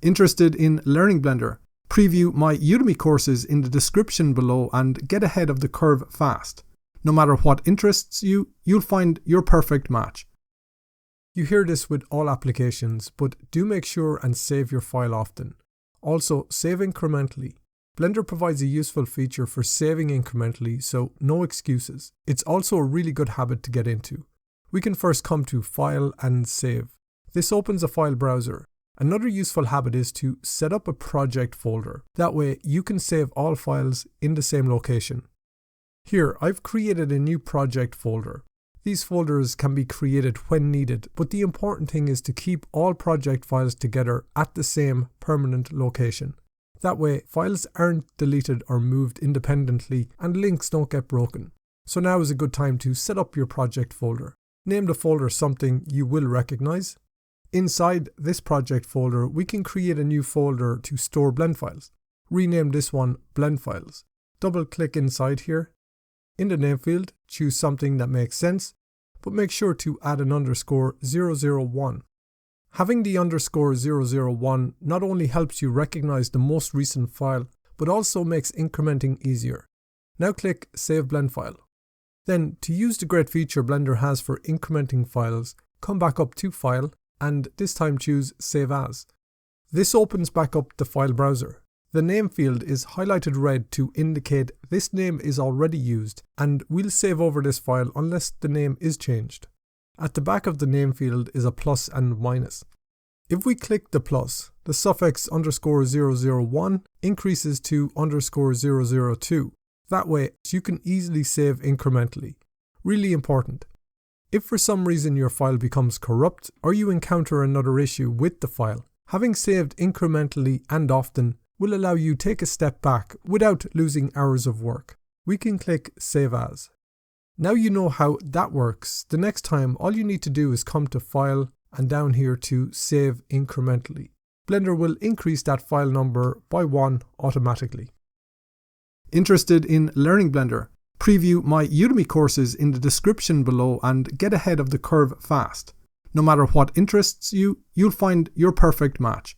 Interested in learning Blender? Preview my Udemy courses in the description below and get ahead of the curve fast. No matter what interests you, you'll find your perfect match. You hear this with all applications, but do make sure and save your file often. Also, save incrementally. Blender provides a useful feature for saving incrementally, so no excuses. It's also a really good habit to get into. We can first come to File and Save. This opens a file browser. Another useful habit is to set up a project folder. That way you can save all files in the same location. Here, I've created a new project folder. These folders can be created when needed, but the important thing is to keep all project files together at the same permanent location. That way, files aren't deleted or moved independently and links don't get broken. So now is a good time to set up your project folder. Name the folder something you will recognize. Inside this project folder, we can create a new folder to store blend files. Rename this one Blend Files. Double-click inside here. In the name field, choose something that makes sense, but make sure to add an underscore 001. Having the underscore 001 not only helps you recognize the most recent file, but also makes incrementing easier. Now click Save Blend File. Then, to use the great feature Blender has for incrementing files, come back up to File, and this time choose Save As. This opens back up the file browser. The name field is highlighted red to indicate this name is already used, and we'll save over this file unless the name is changed. At the back of the name field is a plus and minus. If we click the plus, the suffix underscore 001 increases to underscore 002. That way, you can easily save incrementally. Really important. If for some reason your file becomes corrupt or you encounter another issue with the file, having saved incrementally and often will allow you to take a step back without losing hours of work. We can click Save As. Now you know how that works. The next time, all you need to do is come to File and down here to Save Incrementally. Blender will increase that file number by 1 automatically. Interested in learning Blender? Preview my Udemy courses in the description below and get ahead of the curve fast. No matter what interests you, you'll find your perfect match.